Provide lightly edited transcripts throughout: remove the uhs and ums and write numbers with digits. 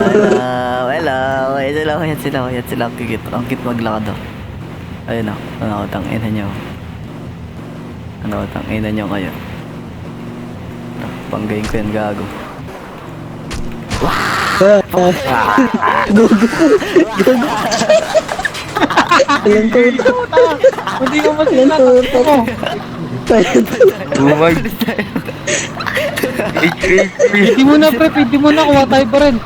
Hello. Ayan sila. Ang kikit. Ang kit maglakad. Ayun o. Ano, tangina nyo. Tangina nyo kayo. Panggayin ko yan, gago. Ilang tuto. Hindi mo Ilang tuto. Bumag. Hindi mo na pre, hindi mo na, kuha tayo pa rin.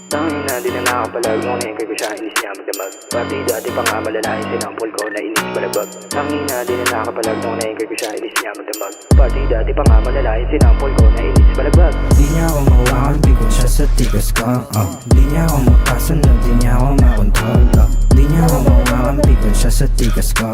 Tangina, di na nakapalag nung nengkay ko siya, inis niya magdamag. Pati dati pa nga malalahin sinampol ko na inis balabag. Tangina, di na nakapalag nung nengkay ko siya, inis niya magdamag. Pati dati pa nga malalahin sinampol ko na inis balabag. Di niya ako mawakan, bigot siya sa tigas ko. Di niya ako makasunod, di niya ako makontrol. Di niya ako mawakan, bigot siya sa tigas ko.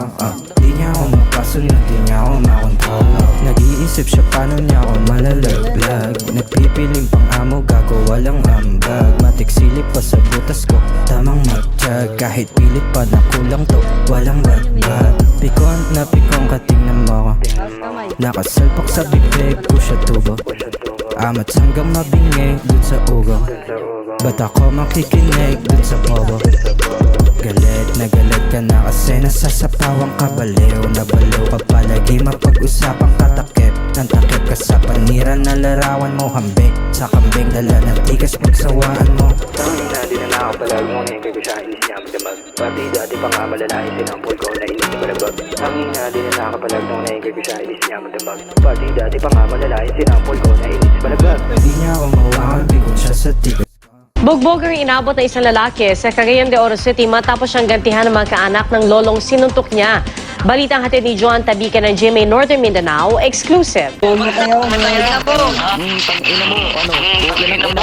Di niya ako makasunod, di niya ako makontrol. Nag-iisip siya paano niya ako malalaglag. Nagpipiling pang amo, gago walang ambag. Matik silip pa sa butas ko, tamang magtiyag. Kahit pilit pa na kulang to, walang ragbat. Pikon na pikon ka, tingnan mo ko. Nakasalpak sa bibig ko siya tubo. Amat hanggang mabingay dun sa ugo. Ba't ako makikinig dun sa pobo? Galit na galit ka na kasi nasasapawang ka baliw. Nabaliw ka palagi mapag-usapang katakip. Nang takip ka sa panira na larawan mo. Hambing sa kambing dala ng tigas pagsawaan mo. Tangina, di na nakapalag nung nengkay ko siya, inis niya magdamag. Pati dati pa nga malalahin sinampol ko na inis balabag. Tangina, di na nakapalag nung nengkay ko siya, inis niya magdamag. Pati dati pa nga malalahin sinampol ko na inis balabag. Di niya ako mawakan, bigot siya sa tigas. Bugbog ang inabot ng isang lalaki sa Cagayan de Oro City matapos siyang gantihan ng mga kaanak ng lolong sinuntok niya. Balitang hatid ni Joan Tabica ng GMA Northern Mindanao, exclusive. Tama kayo. Tangina mo. Tangina mo,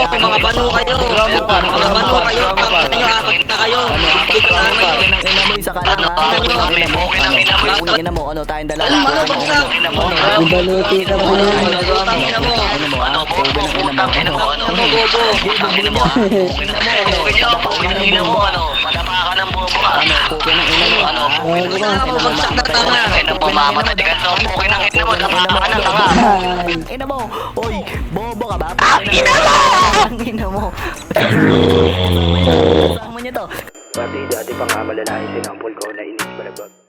kung mga bano kayo. Mga bano kayo, apat na kayo. Hindi ka namin. Tangina mo, isa ka lang ha. Tangina mo, tayong dalawa. Ano bagsak? Ibaluti ka pa yan. Tangina mo. Ano bobo? Tangina mo, bobo. Tangina mo, Tangina mo, madapa ka ng bobo ka. Tangina mo, bagsak na tanga. Tangina mo, mamamatigan sa pukin ng ina mo, dapa ka ng tanga. Ina mo. Oy, bobo ka ba? Ina mo. Saan mo niya to? Pati dati pa nga malalahin sinampol ko na inis balabag.